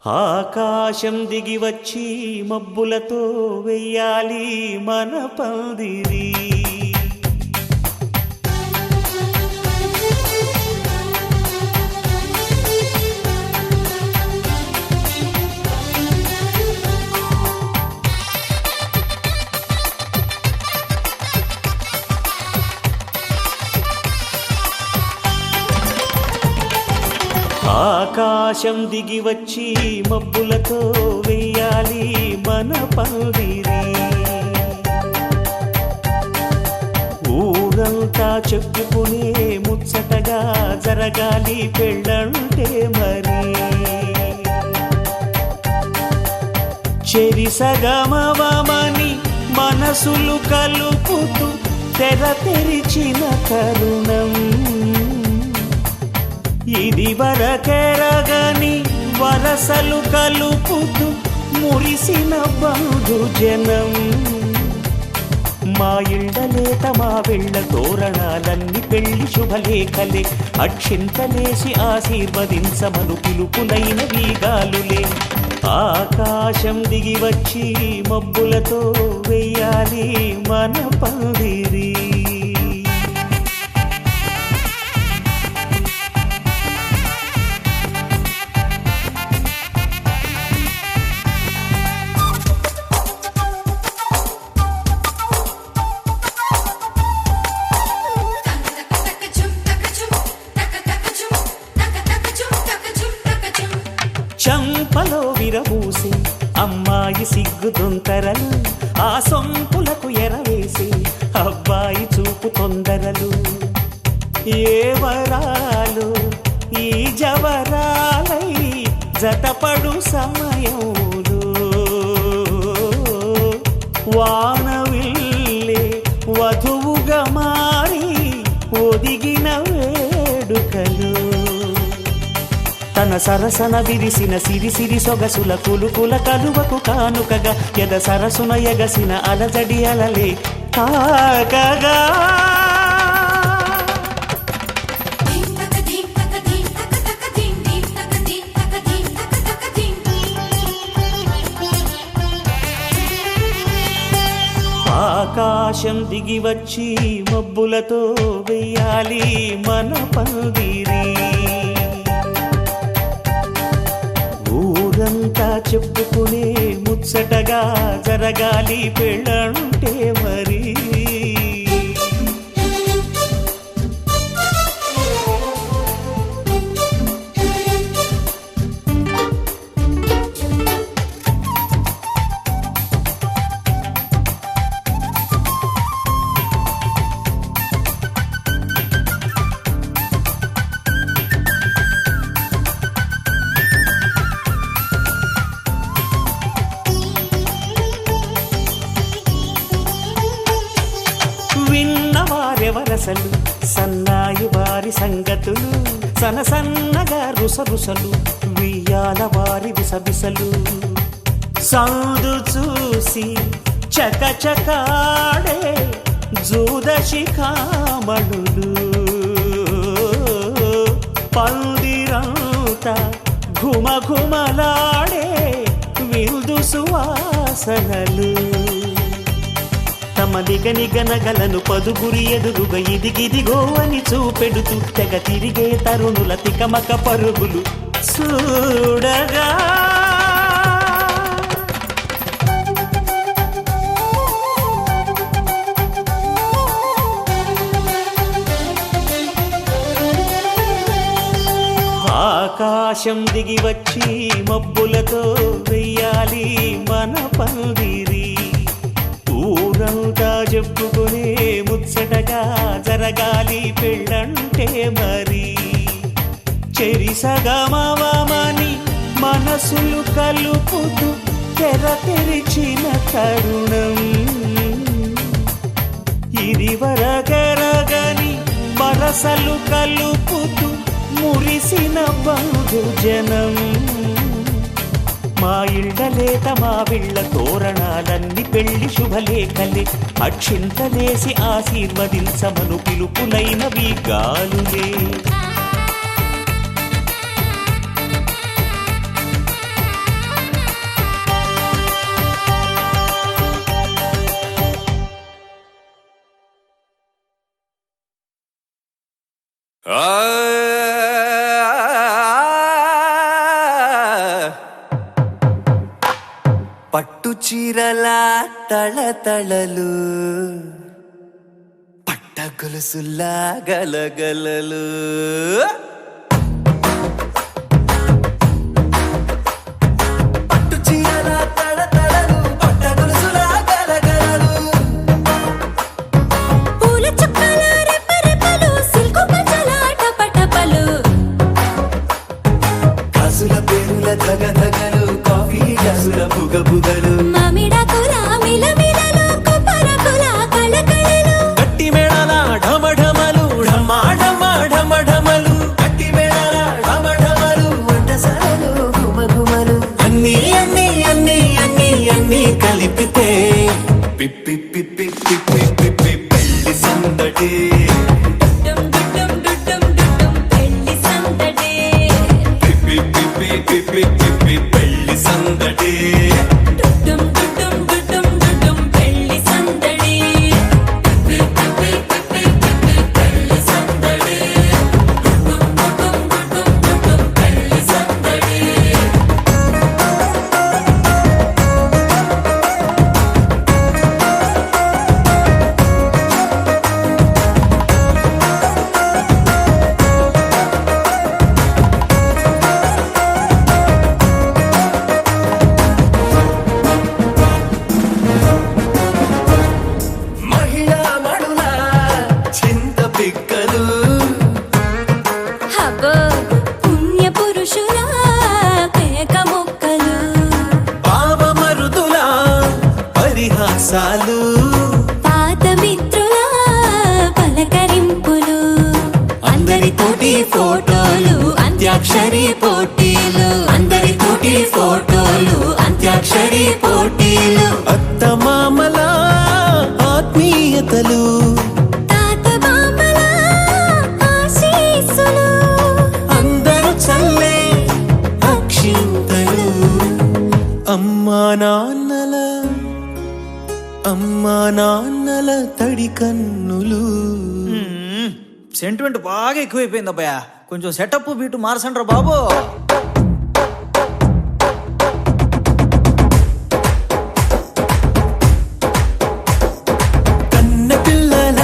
ఆకాశం దిగి వచ్చి మబ్బులతో వెయ్యాలి మన పందిరి. ఆకాశం దిగి వచ్చి మబ్బులతో వెయ్యాలి మన పందిరి. ఊరంతా చెప్పుకునే ముచ్చటగా జరగాలి పెళ్ళంటే మరి. చెరిసగమవమని మనసులు కలుపుతూ తెర తెరిచిన తరుణం. ఇది వరకెరగని వరసలు కలుపుతూ మురిసిన బంధుజనం. మా ఇళ్ళలేత మా వెళ్ళ తోరణాలన్నీ పెళ్లి శుభలేఖలే. అక్షింతలేసి ఆశీర్వదించమను పిలుపులైన వీగాలులే. ఆకాశం దిగి వచ్చి మబ్బులతో వెయ్యాలి మన పందిరి. చంపలో విరబూసి అమ్మాయి సిగ్గు దొంతరలు. ఆ సొంపులకు ఎరవేసి అబ్బాయి చూపు తొందరలు. ఏ వరాలు ఈ జవరాలై జతపడు సమయంలో. వానవిల్లే వధువుగా మారి ఒదిగిన వేడుకలు. తన సరసన విరిసిన సిరిసిరి సొగసుల కులుకుల కలువకు కానుకగా ఎద సరసున ఎగసిన అలజడి అలలే తాకగా. ఆకాశం దిగి వచ్చి మబ్బులతో వెయ్యాలి మన పందిరి. ఊరంతా చెప్పుకునే ముచ్చటగా జరగాలి పెళ్ళంటే మరి. విన్నవారెవరసలు సన్నాయి వారి సంగతులు. సనసన్నగా రుసరుసలు వియ్యాల వారి విసవిసలు. సౌదు చూసి చకచకాడే జూదశిఖామణులు. పందిరంతా ఘుమఘుమలాడే విందు సువాసనలు. తమ నిగనిగనగలను పదుగురి ఎదురుగా ఇదిగిదిగో అని చూపెడుతూ తెగ తిరిగే తరుణుల తికమక పరుగులు చూడగా. ఆకాశం దిగి వచ్చి మబ్బులతో వెయ్యాలి మన పందిరి. ఊరంతా చెప్పుకునే ముచ్చటగా జరగాలి పెళ్ళంటే మరి. చెరిసగమవమని మనసులు కలుపుతూ తెర తెరిచిన తరుణం. ఇది వరకెరగని వరసలు కలుపుతూ మురిసిన బంధుజనం. మా ఇళ్ళలేత మా వీళ్ళ తోరణాలన్నీ పెళ్లి శుభలేఖలే. అక్షింతలేసి ఆశీర్వదించమను పిలుపులైన వీగాలులే. పట్టు చీరల తళతళలు, పట్ట గొలుసులా గలగలలు. పట్టు చీరల తళతళలు, పట్ట గొలుసులా గలగలలు. పూల చుక్కల రెపరెపలు, సిల్కు పంచల టపటపలు. కాసుల పేరుల ధగధగలు, కాఫీ గ్లాసుల బుగబుగలు. మామిడాకుల మిలమిలలు, కొబ్బరకుల కళకళలు. గట్టి మేళాల ఢమఢమలు, ఢమాఢమఢమఢమలు. గట్టి మేళాల ఢమఢమలు, వంటసాలలు ఘుమఘుమలు. అన్నీ అన్నీ అన్నీ అన్నీ అన్నీ కలిపితే పిప్పి పిప్పి పిప్పి పిప్పి పెళ్లి సందడి. డుడ్డుం డుడ్డుం డుడ్డుం డుడ్డుం పెళ్లి సందడి. పిప్పి పిప్పి పిప్పి పిప్పి పెళ్లి సందడి. డుడ్డుం డుడ్డుం డుడ్డుం డుడ్డుం పెళ్లి సందడి. పిప్పి పిప్పి పిప్పి పిప్పి పెళ్లి సందడి. డుడ్డుం డుడ్డుం డుడ్డుం డుడ్డుం పెళ్లి సందడి. మహిళా మడుల చింత పిక్కలు. హబో పుణ్య పురుషుల పేక మొక్కలు. పావమరుదుల పరిహాసాలు. పాత మిత్రుల పలకరింపులు. అందరితోటి ఫోటోలు, అంత్యాక్షరి పోటీలు. అందరితోటి ఫోటోలు, అంత్యాక్షరి పోటీలు. అత్తమామల ఆత్మీయతలు. తాత బామ్మల ఆశీస్సులు. అందరూ చల్లే అక్షింతలు. అమ్మా నాన్నల తడి కన్నులు. సెంటిమెంట్ బాగా ఎక్కువైపోయింది అబ్బాయ. కొంచెం సెటప్ బీటు మార్చండ్రా బాబు. కన్న పిల్లల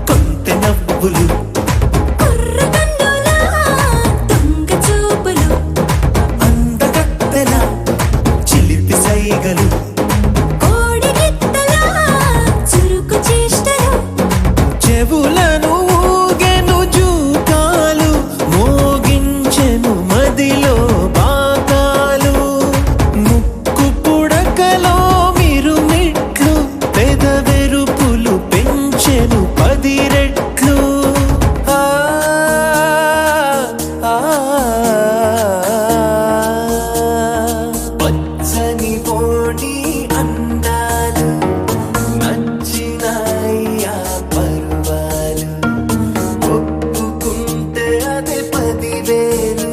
కొంటె నవ్వులు. కుర్రకన్నుల దొంగ చూపులు. అందగత్తెల చిలిపి సైగలు. కోడిగిత్తల చురుకు చేష్టలు. చెవులను ఊగెను జూకాలు, మోగించెను మదిలో బాకాలు. ముక్కు పుడకలో మిరుమిట్లు, పెదవెరుపులు పెంచెను 10 రెట్లు. ఆ, ఆ, పచ్చని పోటీ అందాలు, నచ్చినాయ్యా పర్వాలు. ఒప్పుకుంటే అదే 10,000.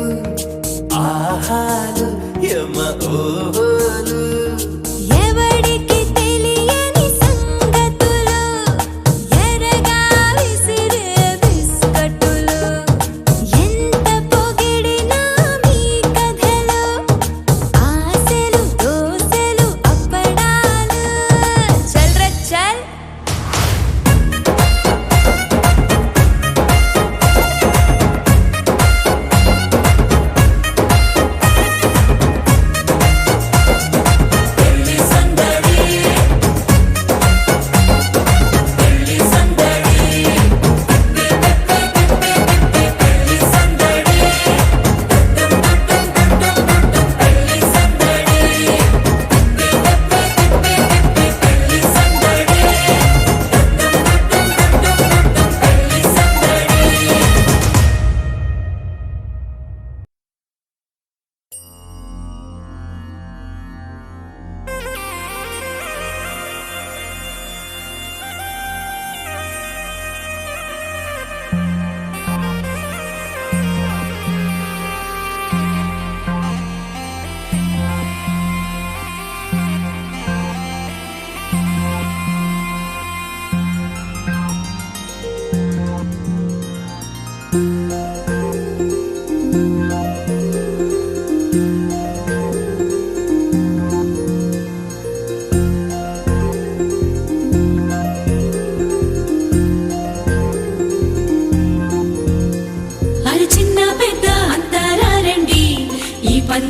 ఆహాలు యమ ఓహోలు. ఎవడికి తెలియని సంగతులు, ఎరగా విసిరే బిస్కట్టులు. ఎంత పొగిడినా మీ కథలు, ఆశలు దోశలు అప్పడాలు. చల్ రే చల్.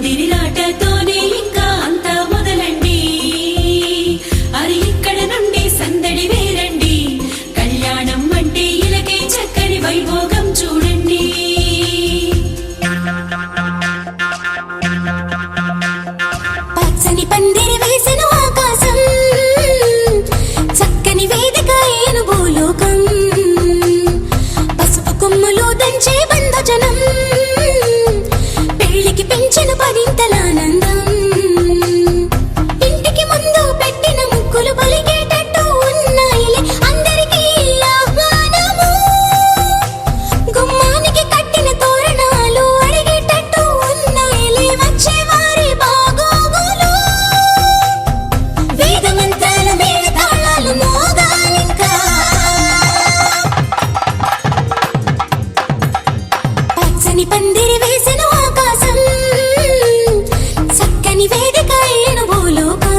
పందిరి రాటతోనే ఇంకా అంతా మొదలండి అరి ఇక్కడ నుండి సందడి వేరండి కళ్యాణం అంటే ఇలకే చక్కని వైభోగం చూడండి పచ్చని పందిరి వేసెను ఆకాశం చక్కని వేదిక ఏను భూలోకం పసుపు కొమ్ములు దంచే బంధుజనం పెళ్లికి పెంచిన పదింతల ఆనందం ఇంటికి ముందు పెట్టిన ముక్కులు పలికేటట్టు ఉన్నాయిలే అందరికీ ఆహ్వానము గుమ్మానికి కట్టిన తోరణాలు అడిగేటట్టు ఉన్నాయిలే వచ్చేవారి బాగోగులు వేద మంత్రాల మేళ తాళాలు మోగాలింకా పచ్చని పందిరి వేసెను ఆకాశం చక్కని వేదిక ఏను భూలోకం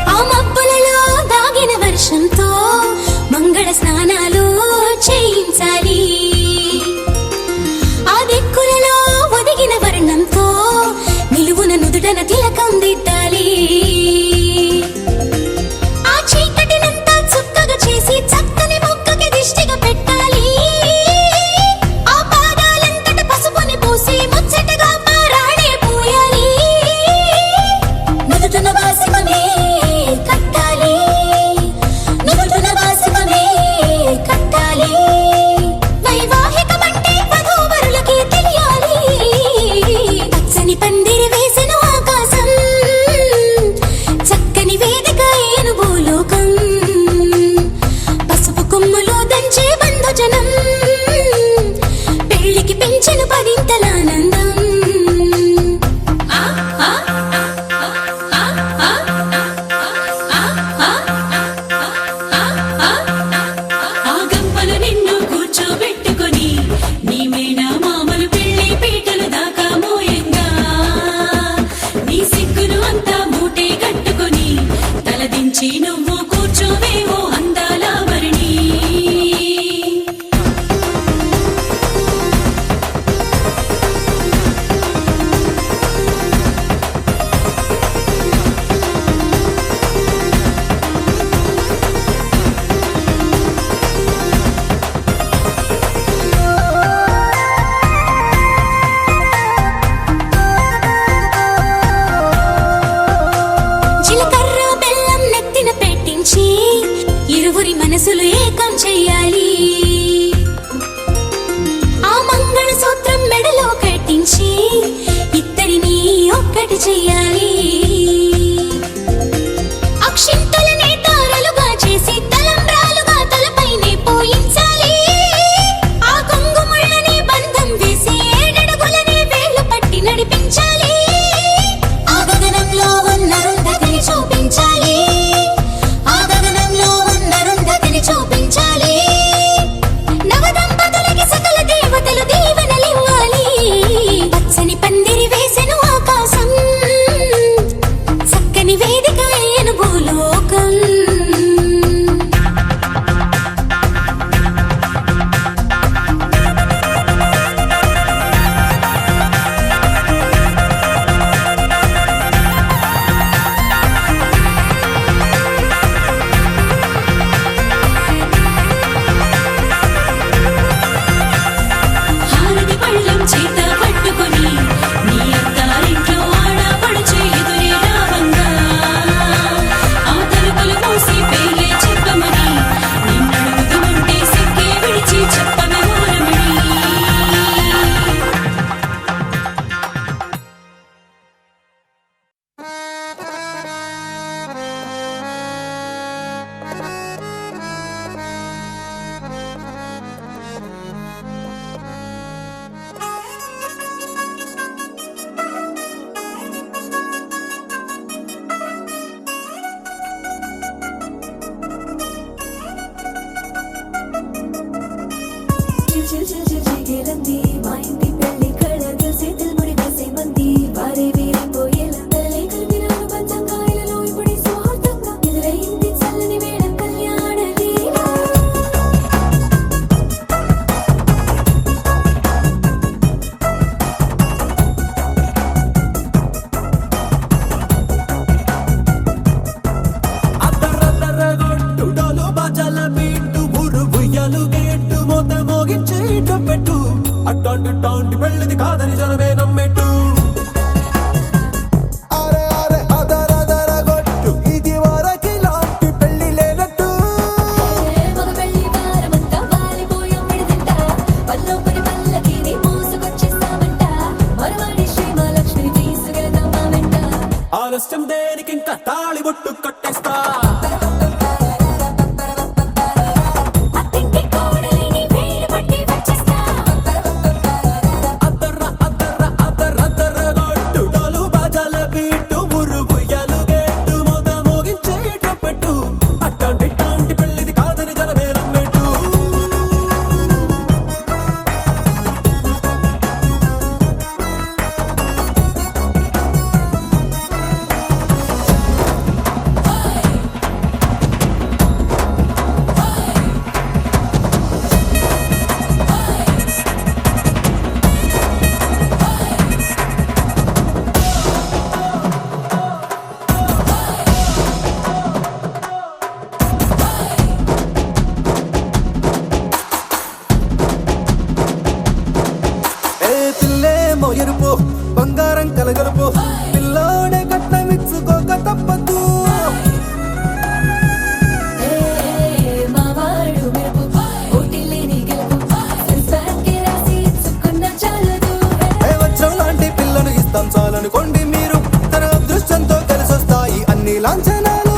ఆ మబ్బులలో దాగిన వర్షంతో మంగళ స్నానాలు చేయించాలి ఆ దిక్కులలో ఒదిగిన వర్ణంతో నిలువున నుదుటన తిలకం దిద్దాలి ఆ చీకటినంతా చుక్కగా చేసి చక్కని మొక్కకి దిష్టిగా పెట్టాలి ఆ పాదాలంతట పసుపుని పూసి ముచ్చటగా పారాడే పూయాలి నుదుటన వాసికమే కట్టాలి నుదుటన వాసికమే కట్టాలి వైవాహికమంటే వధూవరులకి తెలియాలి పచ్చని పందిరి వేసెను ఆకాశం చక్కని వేదిక ఏను భూలోకం పసుపు కొమ్ములు దంచే బంధుజనం పెళ్లికి పెంచిన పదింతల ఆనందం ఆ ఆ ఆ ఆ ఆ గంపలు నిన్ను కూర్చోబెట్టుకొని నీ మేన మామలు పెళ్లి పీటలు దాకా మోయంగా నీ సిగ్గును అంతా మూటే కట్టుకొని తలదించి నువ్వు కూర్చోవేవో అందాల వరణి జీలకర్ర బెల్లం నెత్తిన పెట్టించి ఇరువురి మనసులు ఏకం చెయ్యాలి ఆ మంగళ సూత్రం మెడలో కట్టించి ఇద్దరిని ఒక్కటి చెయ్యాలి అక్షింతలనే తారలుగా చేసి తలంబ్రాలుగా తలపైనే పోయించాలి ఆ కొంగుముళ్ళని బంధం వేసి ఏడడుగులనే వేళ్లు పట్టి నడిపించాలి ఆ గగనంలో ఉన్న రుంధతిని చూపించాలి ఆ గగనంలో ఉన్న రుంధతిని చూపించాలి నవదంపతులకి సకల దేవతలు దీవెనలివ్వాలి పచ్చని పందిరి వేసెను ఆకాశం అట్టాంటి పెళ్ళిది కాదని జనమే నమ్మెట్టు అరే అరే అదర గొట్టు ఇది వరకి లాంటి పెళ్లి లేనట్టు మగ పెళ్లి వారమంతా వాలిపోయాం విడిదింట పల్లోపడి పల్లకిని మోసుకొచ్చేస్తామంట మరవాడి శ్రీమహాలక్ష్మిని తీసుకెళ్తాం మా వెంట ఆలస్యం దేనికి ఇంకా తాళి బొట్టు కట్టేస్తా అత్తింటి కోడలిని వేలు పట్టి వచ్చేస్తా అద్దర గొట్టు డోలు బాజాల బీటు మురుగుయ్యలు గేటు మొద మోగించేటప్పుడు అట్టాంటి పెళ్ళిది కాదని జనమే నమ్మెట్టు పిల్లేమో ఎరుపు బంగారం కలగలుపు పిల్లోడే కట్టమిచ్చుకోక తప్పదు మావాడు మెరుపు ఓటిల్లేని గెలుపు సెన్సార్కి రాసి ఇచ్చుకున్న చాలదు వచ్చం లాంటి పిల్లను ఇస్తాం చాలనుకోండి మీరు తన అదృష్టంతో కలిసొస్తాయి అన్ని లాంఛనాలు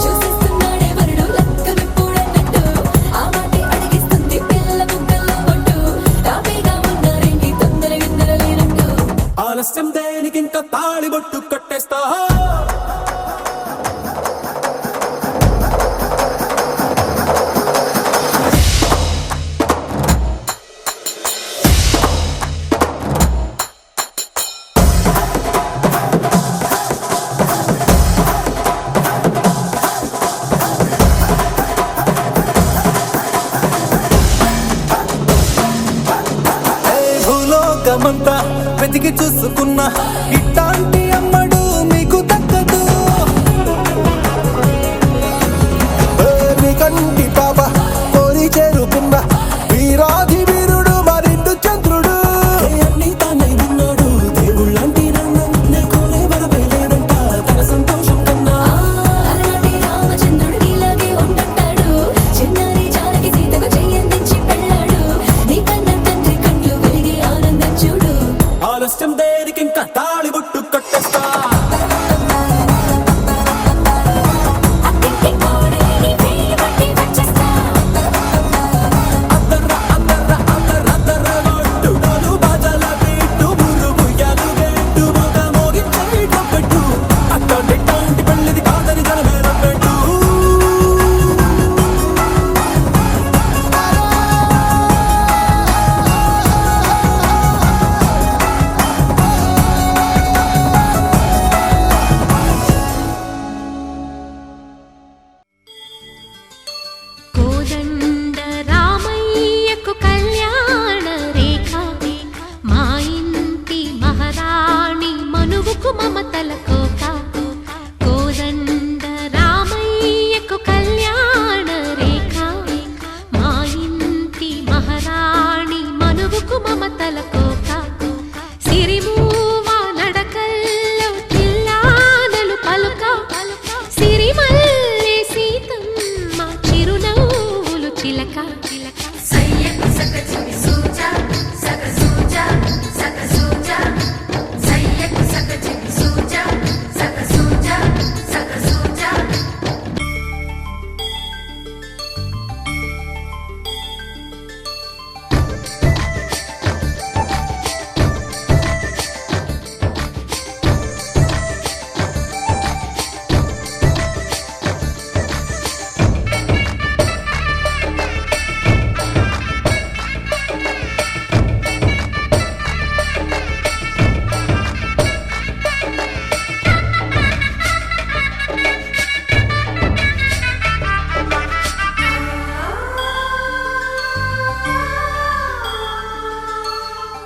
చూసిస్తున్నాడే వరుడు లక్క విప్పుడన్నట్టు ఆ మాటే అడిగిస్తుంది పిల్ల ముక్కల్లో కొట్టు తాపేగా ఉన్నారేంటి తొందర గిందర లేనట్టు ఆలస్యం దేనికి ఇంకా తాళి బొట్టు కట్టేస్తా భూలోకమంతా వెతికి చూసుకున్నా ఇట్లాంటి అమ్మడు మీకు దక్కదు మీ కంటి పాప కోరి చేరుకున్న వీరాధి వీరుడు మరిండు చంద్రుడు అన్ని తానై ఉన్నాడు దేవుళ్ళంటి నన్ను కోరే వరమే లేదంట తన సంతోషం కన్నా అలాంటి రామచంద్రుడు ఇలాగే ఉంటుంటాడు చిన్నారి జానకి సీతకు చెయ్యందించి పెళ్ళాడు నీ కన్న తండ్రి కండ్లు వెలిగి ఆనందం చూడు ఆలస్యం దేనికి ఇంకా తాళి బొట్టు కట్టేస్తా అత్తింటి కోడలిని వేలు పట్టి వచ్చేస్తా అద్దర గొట్టు డోలు బాజాల బీటు మురుగుయ్యలు గేటు మొద మోగించేటప్పుడు అట్టాంటి పెళ్ళిది కాదని జనమే నమ్మెట్టు కోదండ రామయ్యకు కళ్యాణ రేఖ మా ఇంటి మహారాణి మనువుకు మమతల కోక కోదండ రామయ్యకు కళ్యాణ రేఖ మా ఇంటి మహారాణి మనువుకు మమతల కోక సిరిమూవ నడకల్లో చిల్లానలు పలుక సిరిమల్లె సీతమ్మ చిరునవ్వులు చిలక సయ్యకు సకచికి సూజా సక సూజా సక సూజా సయ్యకు సకచికి సూజా సక సూజా సక సూజా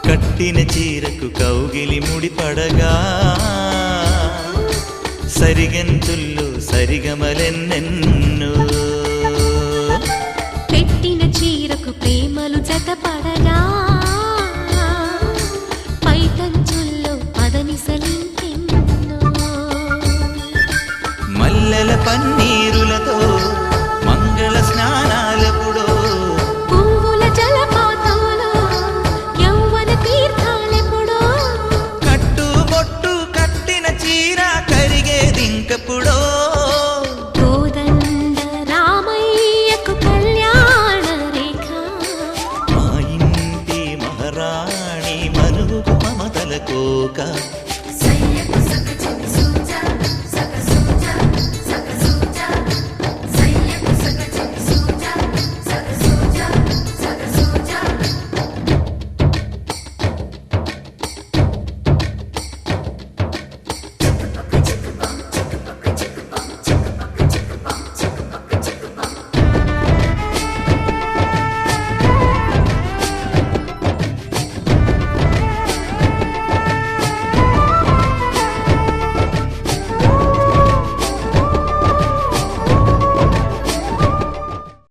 కట్టిన చీరకు కౌగిలి ముడిపడగా సరిగంతుల్లో సరిగమలెన్నెన్నో పెట్టిన చీరకు ప్రేమలు జతపడగా కోక